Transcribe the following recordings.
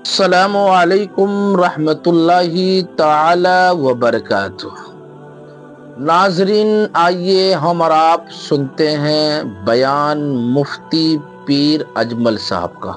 अस्सलामु अलैकुम रहमतुल्लाहि ताला व बरकातुह। नाजरीन, आइए हम और आप सुनते हैं बयान मुफ्ती पीर अजमल साहब का।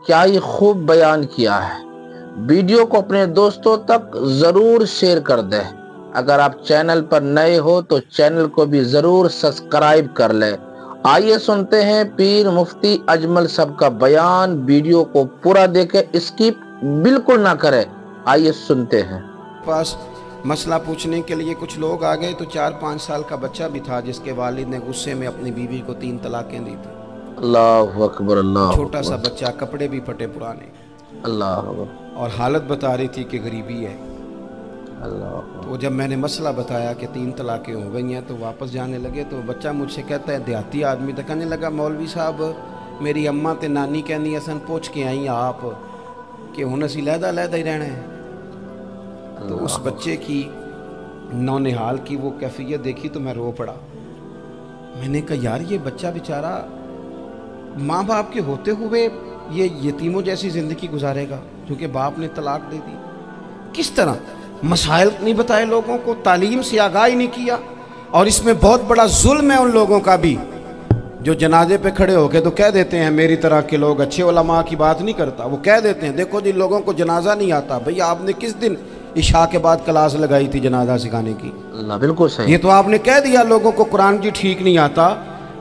क्या ये खूब बयान किया है। वीडियो को अपने दोस्तों तक ज़रूर शेयर कर दें। अगर आप चैनल पर नए हो तो चैनल को भी ज़रूर सब्सक्राइब कर लें। आइए सुनते हैं पीर मुफ्ती अजमल साहब का बयान। वीडियो को पूरा देखें, स्किप बिल्कुल ना करें। आइए सुनते हैं। पास मसला पूछने के लिए कुछ लोग आ गए तो 4-5 साल का बच्चा भी था जिसके वालिद ने गुस्से में अपनी बीवी को 3 तलाकें दी थी। अल्लाहु अकबर, अल्लाह। छोटा सा बच्चा, कपड़े भी फटे पुराने, अल्लाह, और हालत बता रही थी कि गरीबी है। अल्लाह। तो जब मैंने मसला बताया कि 3 तलाकें हो गई हैं तो वापस जाने लगे, तो बच्चा मुझसे कहता है, देहाती आदमी तो कहने लगा, मौलवी साहब मेरी अम्मा ते नानी कहनी असन पूछ के आई आप कि हुण असी लहदा लहदा ही रहना है। तो उस बच्चे की नौनिहाल की वो कैफियत देखी तो मैं रो पड़ा। मैंने कहा यार, ये बच्चा बेचारा माँ बाप के होते हुए ये यतीमों जैसी ज़िंदगी गुजारेगा क्योंकि बाप ने तलाक दे दी। किस तरह मसाइल नहीं बताए लोगों को, तालीम से आगाही नहीं किया। और इसमें बहुत बड़ा जुल्म है उन लोगों का भी जो जनाजे पे खड़े होके तो कह देते हैं, मेरी तरह के लोग अच्छे उलमा की बात नहीं करता, वो कह देते हैं देखो जी लोगों को जनाजा नहीं आता। भैया आपने किस दिन इशा के बाद क्लास लगाई थी जनाजा सिखाने की? बिल्कुल सही। ये तो आपने कह दिया लोगों को कुरान जी ठीक नहीं आता।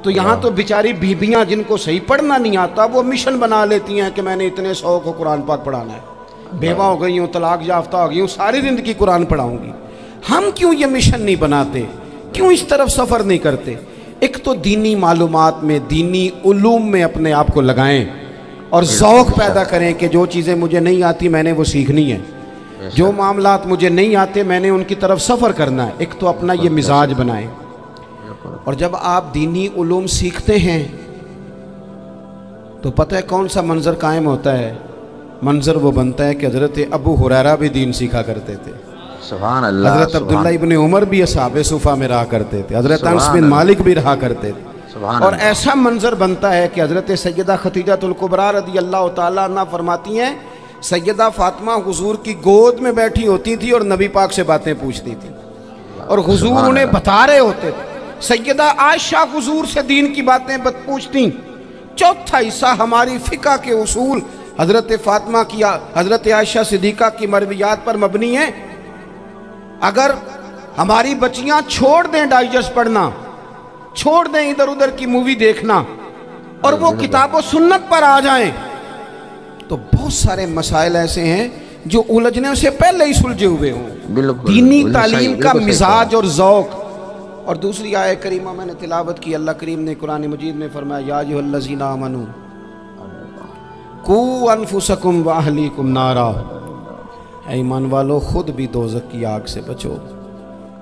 तो यहाँ तो बेचारी बीबियाँ जिनको सही पढ़ना नहीं आता वो मिशन बना लेती हैं कि मैंने इतने 100 को कुरान पाक पढ़ाना है, बेवा हो गई हूँ, तलाक याफ्ता हो गई हूँ, सारी ज़िंदगी कुरान पढ़ाऊँगी। हम क्यों ये मिशन नहीं बनाते, क्यों इस तरफ सफ़र नहीं करते? एक तो दीनी मालूमात में, दीनी उलूम में अपने आप को लगाएं और ज़ौक़ पैदा करें कि जो चीज़ें मुझे नहीं आती मैंने वो सीखनी है, जो मामलात मुझे नहीं आते मैंने उनकी तरफ सफ़र करना है। एक तो अपना ये मिजाज बनाएं। और जब आप दीनी उलूम सीखते हैं तो पता है कौन सा मंजर कायम होता है? मंजर वो बनता है कि हज़रत अबू हुरैरा भी दीन सीखा करते थे, सुभान अल्लाह। हज़रत अब्दुल्ला इब्न उमर भी असहाबे सुफ़ा में रहा करते थे, हज़रत अनस बिन मालिक भी रहा करते थे। और ऐसा मंजर बनता है कि हज़रत सैयदा खदीजतुल कुबरा रज़ी अल्लाह तआला अन्हा फरमाती हैं, सैयदा फातिमा हुजूर की गोद में बैठी होती थी और नबी पाक से बातें पूछती थी और हुजूर उन्हें बता रहे होते थे। सैयदा आयशा हुजूर से दीन की बातें पूछती। चौथा हिस्सा हमारी फ़िक़्ह के उसूल हज़रत फातिमा की, हज़रत आयशा सिद्दीक़ा की मरवियात पर मबनी है। अगर हमारी बच्चियां छोड़ दें डाइजेस्ट पढ़ना, छोड़ दें इधर उधर की मूवी देखना और वो किताबों सुन्नत पर आ जाएं तो बहुत सारे मसाइल ऐसे हैं जो उलझने से पहले ही सुलझे हुए हों। दीनी तालीम का मिजाज और ज़ौक़। और दूसरी आयत करीमा मैंने तिलावत की, अल्लाह करीम ने कुरान मजीद में फरमाया, या अय्युहल्लज़ीना आमनू कू अनफुसकुम व अहलीकुम नारा, ईमान वालों खुद भी दोज़ख की आग से बचो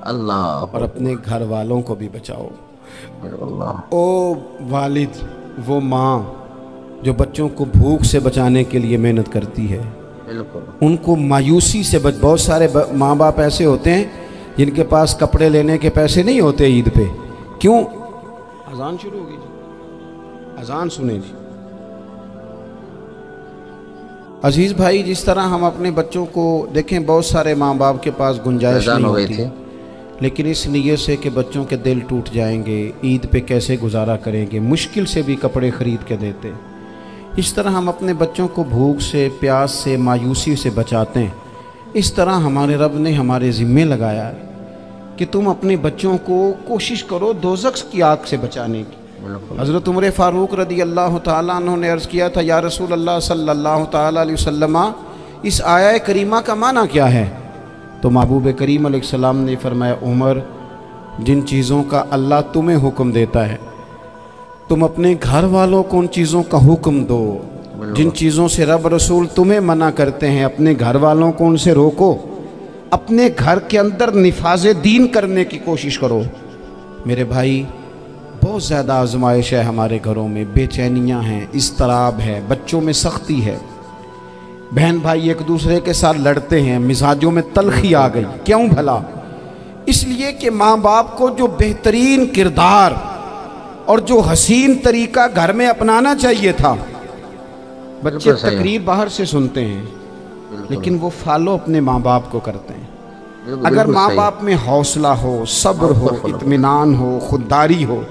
अल्लाह और अपने घर वालों को भी बचाओ। अल्लाह। ओ वालिद, वो माँ जो बच्चों को भूख से बचाने के लिए मेहनत करती है, उनको मायूसी से बहुत सारे माँ बाप ऐसे होते हैं जिनके पास कपड़े लेने के पैसे नहीं होते ईद पे। क्यों? अजान शुरू होगी जी, अजान सुने जी। अजीज़ भाई, जिस तरह हम अपने बच्चों को देखें, बहुत सारे माँ बाप के पास गुंजाइश नहीं होती, लेकिन इस नीयत से कि बच्चों के दिल टूट जाएंगे, ईद पे कैसे गुजारा करेंगे, मुश्किल से भी कपड़े ख़रीद के देते। इस तरह हम अपने बच्चों को भूख से, प्यास से, मायूसी से बचाते हैं। इस तरह हमारे रब ने हमारे ज़िम्मे लगाया है कि तुम अपने बच्चों को कोशिश करो दोज़ख की आग से बचाने की। हज़रत उमर फ़ारूक रज़ी अल्लाह तआला अन्हु ने अर्ज़ किया था, या रसूल अल्लाह सल्लल्लाहु तआला अलैहि वसल्लम, इस आया करीमा का माना क्या है? तो महबूब करीम अलैहिस्सलाम ने फरमाया, उमर, जिन चीज़ों का अल्लाह तुम्हें हुक्म देता है तुम अपने घर वालों को उन चीज़ों का हुक्म दो। जिन चीज़ों से रब रसूल तुम्हें मना करते हैं अपने घर वालों को उनसे रोको। अपने घर के अंदर निफाज़े दीन करने की कोशिश करो। मेरे भाई, बहुत ज़्यादा आजमाइश है हमारे घरों में, बेचैनियाँ हैं, इस्तराब है, बच्चों में सख्ती है, बहन भाई एक दूसरे के साथ लड़ते हैं, मिजाजों में तलखी आ गई। क्यों भला? इसलिए कि माँ बाप को जो बेहतरीन किरदार और जो हसीन तरीका घर में अपनाना चाहिए था बच्चे तकरीर बाहर से सुनते हैं, लेकिन वो फॉलो अपने माँ बाप को करते हैं। अगर माँ बाप में हौसला हो, सब्र हो, इत्मीनान हो, खुददारी हो,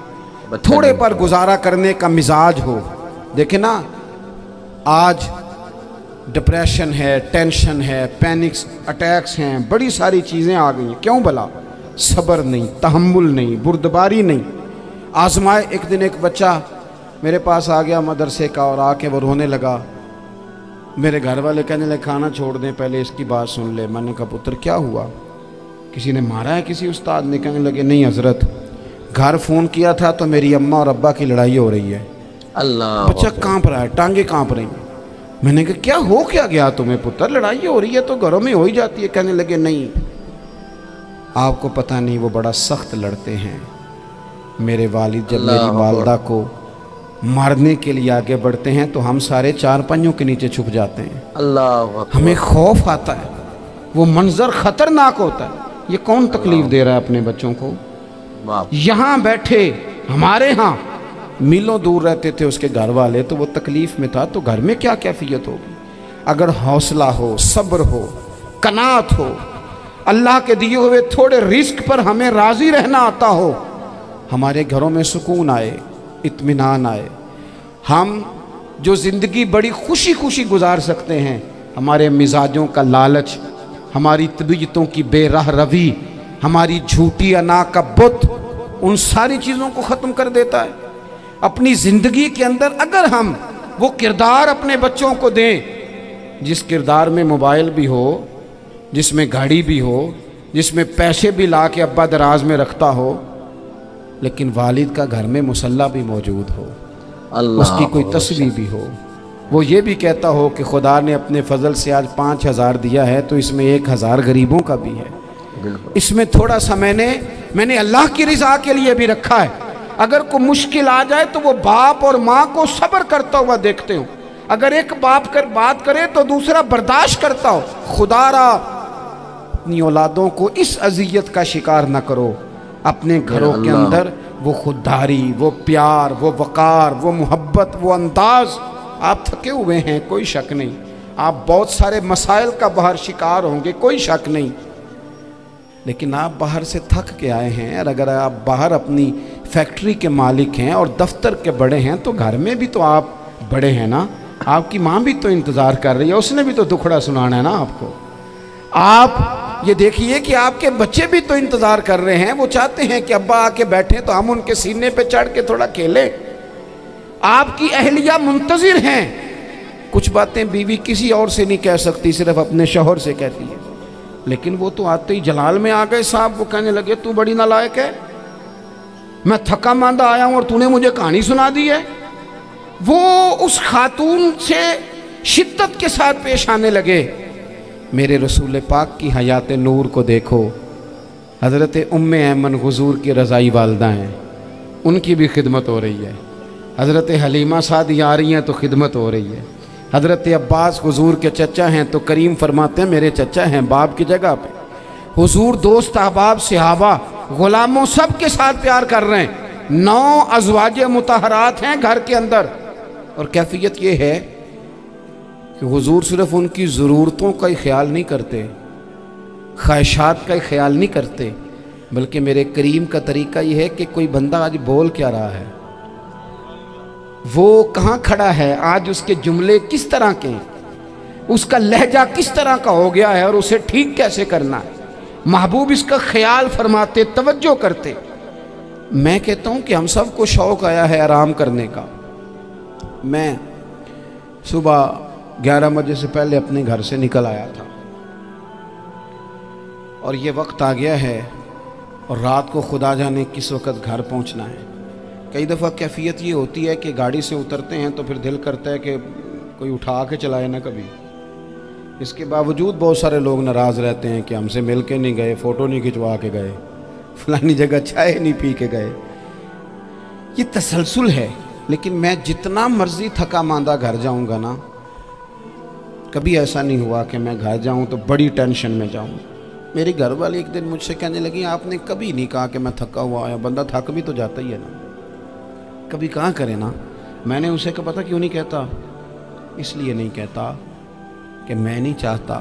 थोड़े पर गुजारा करने का मिजाज हो। देखे ना, आज डिप्रेशन है, टेंशन है, पैनिक्स अटैक्स हैं, बड़ी सारी चीज़ें आ गई हैं। क्यों भला? सब्र नहीं, तहम्मुल नहीं, बुर्दबारी नहीं। आजमाए। एक दिन एक बच्चा मेरे पास आ गया मदरसे का, और आके वो रोने लगा। मेरे घर वाले कहने लगे खाना छोड़ दें, पहले इसकी बात सुन ले। मैंने कहा पुत्र क्या हुआ, किसी ने मारा है किसी उस्ताद ने? कहने लगे नहीं हजरत, घर फ़ोन किया था तो मेरी अम्मा और अब्बा की लड़ाई हो रही है। अल्लाह। बच्चा कांप रहा है, टांगे कांप रही हैं। मैंने कहा क्या हो क्या गया तुम्हें पुत्र, लड़ाई हो रही है तो घरों में हो ही जाती है। कहने लगे नहीं, आपको पता नहीं, वो बड़ा सख्त लड़ते हैं। मेरे वालिद जब मेरी वालदा को मारने के लिए आगे बढ़ते हैं तो हम सारे चार पहियों के नीचे छुप जाते हैं। अल्लाह। हमें खौफ आता है, वो मंजर खतरनाक होता है। ये कौन तकलीफ दे रहा है अपने बच्चों को? यहाँ बैठे, हमारे यहाँ मीलों दूर रहते थे उसके घर वाले, तो वो तकलीफ में था, तो घर में क्या कैफियत होगी? अगर हौसला हो, सब्र हो, कनात हो, अल्लाह के दिए हुए थोड़े रिस्क पर हमें राजी रहना आता हो, हमारे घरों में सुकून आए, इत्मीनान आए। हम जो ज़िंदगी बड़ी खुशी खुशी गुजार सकते हैं, हमारे मिजाजों का लालच, हमारी तबीयतों की बेराह रवी, हमारी झूठी अना का बुत, उन सारी चीज़ों को ख़त्म कर देता है। अपनी ज़िंदगी के अंदर अगर हम वो किरदार अपने बच्चों को दें, जिस किरदार में मोबाइल भी हो, जिसमें गाड़ी भी हो, जिसमें पैसे भी ला के अब्बा दराज में रखता हो, लेकिन वालिद का घर में मुसल्ला भी मौजूद हो, उसकी कोई तस्वीर भी हो, वो ये भी कहता हो कि खुदा ने अपने फजल से आज 5,000 दिया है तो इसमें 1,000 गरीबों का भी है, इसमें थोड़ा सा मैंने अल्लाह की रिजा के लिए भी रखा है। अगर कोई मुश्किल आ जाए तो वो बाप और माँ को सब्र करता हुआ देखते हो। अगर एक बाप कर बात करे तो दूसरा बर्दाश्त करता हो। खुदारा अपनी औलादों को इस अजियत का शिकार न करो। अपने घरों के अंदर वो खुददारी, वो प्यार, वो वक़ार, वो मोहब्बत, वो अंदाज। आप थके हुए हैं, कोई शक नहीं, आप बहुत सारे मसाइल का बाहर शिकार होंगे, कोई शक नहीं, लेकिन आप बाहर से थक के आए हैं। और अगर आप बाहर अपनी फैक्ट्री के मालिक हैं और दफ्तर के बड़े हैं, तो घर में भी तो आप बड़े हैं ना। आपकी माँ भी तो इंतज़ार कर रही है, उसने भी तो दुखड़ा सुनाना है ना आपको। आप ये देखिए कि आपके बच्चे भी तो इंतज़ार कर रहे हैं, वो चाहते हैं कि अब्बा आके बैठे तो हम उनके सीने पे चढ़ के थोड़ा खेलें। आपकी अहलिया मुंतज़िर हैं। कुछ बातें बीवी किसी और से नहीं कह सकती, सिर्फ अपने शौहर से कहती है। लेकिन वो तो आते ही जलाल में आ गए साहब। वो कहने लगे तू बड़ी नालायक है, मैं थका मांदा आया हूं और तूने मुझे कहानी सुना दी है। वो उस खातून से शिद्दत के साथ पेश आने लगे। मेरे रसूल पाक की हयात नूर को देखो, हज़रत उम्मे ऐमन हुजूर की रज़ाई वालदा हैं, उनकी भी खिदमत हो रही है। हज़रत हलीमा सादी आ रही हैं तो खिदमत हो रही है। हज़रत अब्बास हुजूर के चचा हैं तो करीम फरमाते हैं मेरे चचा हैं बाप की जगह पे। हुजूर दोस्त अहबाब सहाबा ग़ुलामों सब के साथ प्यार कर रहे हैं। 9 अज़वाजे मुतहरात हैं घर के अंदर। और कैफियत ये है कि हुजूर सिर्फ उनकी ज़रूरतों का ही ख्याल नहीं करते, ख्वाहिशात का ही ख्याल नहीं करते, बल्कि मेरे करीम का तरीका ये है कि कोई बंदा आज बोल क्या रहा है, वो कहाँ खड़ा है, आज उसके जुमले किस तरह के हैं, उसका लहजा किस तरह का हो गया है और उसे ठीक कैसे करना है। महबूब इसका ख्याल फरमाते, तवज्जो करते। मैं कहता हूँ कि हम सबको शौक़ आया है आराम करने का। मैं सुबह 11 बजे से पहले अपने घर से निकल आया था और ये वक्त आ गया है और रात को खुदा जाने किस वक़्त घर पहुँचना है। कई दफ़ा कैफियत ये होती है कि गाड़ी से उतरते हैं तो फिर दिल करता है कि कोई उठा के चलाए ना कभी। इसके बावजूद बहुत सारे लोग नाराज़ रहते हैं कि हमसे मिल के नहीं गए, फ़ोटो नहीं खिंचवा के गए, फलानी जगह चाय नहीं पी के गए। ये तसलसल है। लेकिन मैं जितना मर्ज़ी थका मांदा घर जाऊँगा ना, कभी ऐसा नहीं हुआ कि मैं घर जाऊँ तो बड़ी टेंशन में जाऊँ। मेरी घर वाली एक दिन मुझसे कहने लगी आपने कभी नहीं कहा कि मैं थका हुआ आया। बंदा थक भी तो जाता ही है ना, कभी कहाँ करे ना। मैंने उसे कहा पता क्यों नहीं कहता, इसलिए नहीं कहता कि मैं नहीं चाहता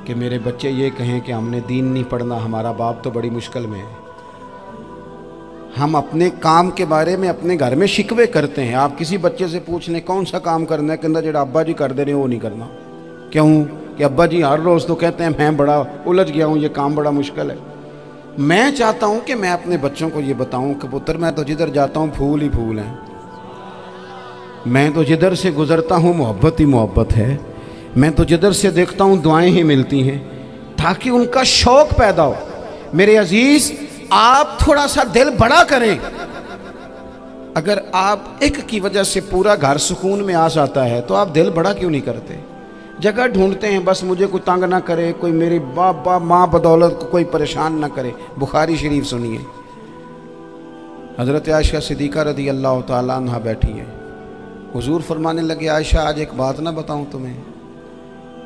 कि मेरे बच्चे ये कहें कि हमने दीन नहीं पढ़ना, हमारा बाप तो बड़ी मुश्किल में है। हम अपने काम के बारे में अपने घर में शिकवे करते हैं। आप किसी बच्चे से पूछ लें कौन सा काम करना है, कहता जो अब्बा जी कर दे रहे हैं वो नहीं करना। क्यों? कि अब्बा जी हर रोज़ तो कहते हैं मैं बड़ा उलझ गया हूँ, ये काम बड़ा मुश्किल है। मैं चाहता हूँ कि मैं अपने बच्चों को ये बताऊँ कि पुत्र मैं तो जिधर जाता हूँ फूल ही फूल हैं, मैं तो जिधर से गुजरता हूँ मोहब्बत ही मोहब्बत है, मैं तो जिधर से देखता हूँ दुआएं ही मिलती हैं, ताकि उनका शौक़ पैदा हो। मेरे अजीज़, आप थोड़ा सा दिल बड़ा करें। अगर आप एक की वजह से पूरा घर सुकून में आ जाता है तो आप दिल बड़ा क्यों नहीं करते? जगह ढूंढते हैं बस मुझे कोई तंग ना करे, कोई मेरी बाप माँ बदौलत को कोई परेशान ना करे। बुखारी शरीफ सुनिए, हज़रत आयशा सिद्दीक़ा रज़ी अल्लाह ताला अन्हा बैठी है। हुजूर फरमाने लगे आयशा आज एक बात ना बताऊं तुम्हें?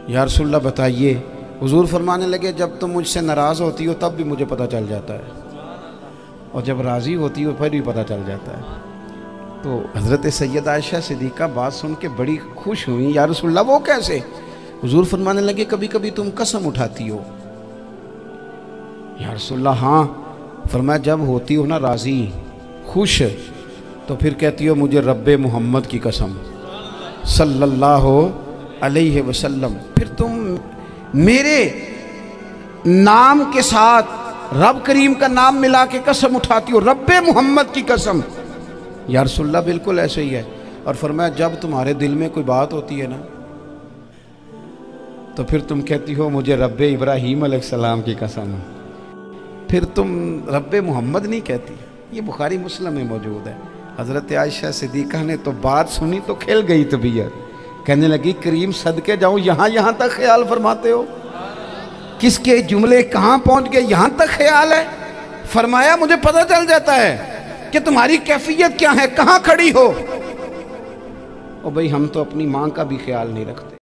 या रसूलल्लाह बताइए। हुजूर फरमाने लगे जब तुम मुझसे नाराज़ होती हो तब भी मुझे पता चल जाता है, और जब राज़ी होती हो फिर भी पता चल जाता है। तो हज़रत सैयद आयशा सिद्दीक़ा बात सुन के बड़ी खुश हुई। या रसूलल्लाह वो कैसे? हुजूर फरमाने लगे कभी कभी तुम कसम उठाती हो। या रसूलल्लाह हाँ। फरमाया जब होती हो ना राज़ी खुश तो फिर कहती हो मुझे रब्बे मोहम्मद की कसम सल्लल्लाहु अलैहि वसल्लम। फिर तुम मेरे नाम के साथ रब करीम का नाम मिला के कसम उठाती हो, रब्बे मोहम्मद की कसम। या रसूलल्लाह बिल्कुल ऐसे ही है। और फरमाया जब तुम्हारे दिल में कोई बात होती है ना तो फिर तुम कहती हो मुझे रब्बे इब्राहीम अलैहिस्सलाम की कसम। फिर तुम रब्बे मोहम्मद नहीं कहती। ये बुखारी मुस्लिम में मौजूद है। हज़रत आयशा सिद्दीक़ा ने तो बात सुनी तो खिल गई तबीयत, कहने लगी करीम सदके जाऊँ, यहाँ तक ख्याल फरमाते हो? किसके जुमले कहाँ पहुँच गए, यहाँ तक ख्याल है? फरमाया मुझे पता चल जाता है कि तुम्हारी कैफियत क्या है, कहाँ खड़ी हो। और भाई हम तो अपनी माँ का भी ख्याल नहीं रखते।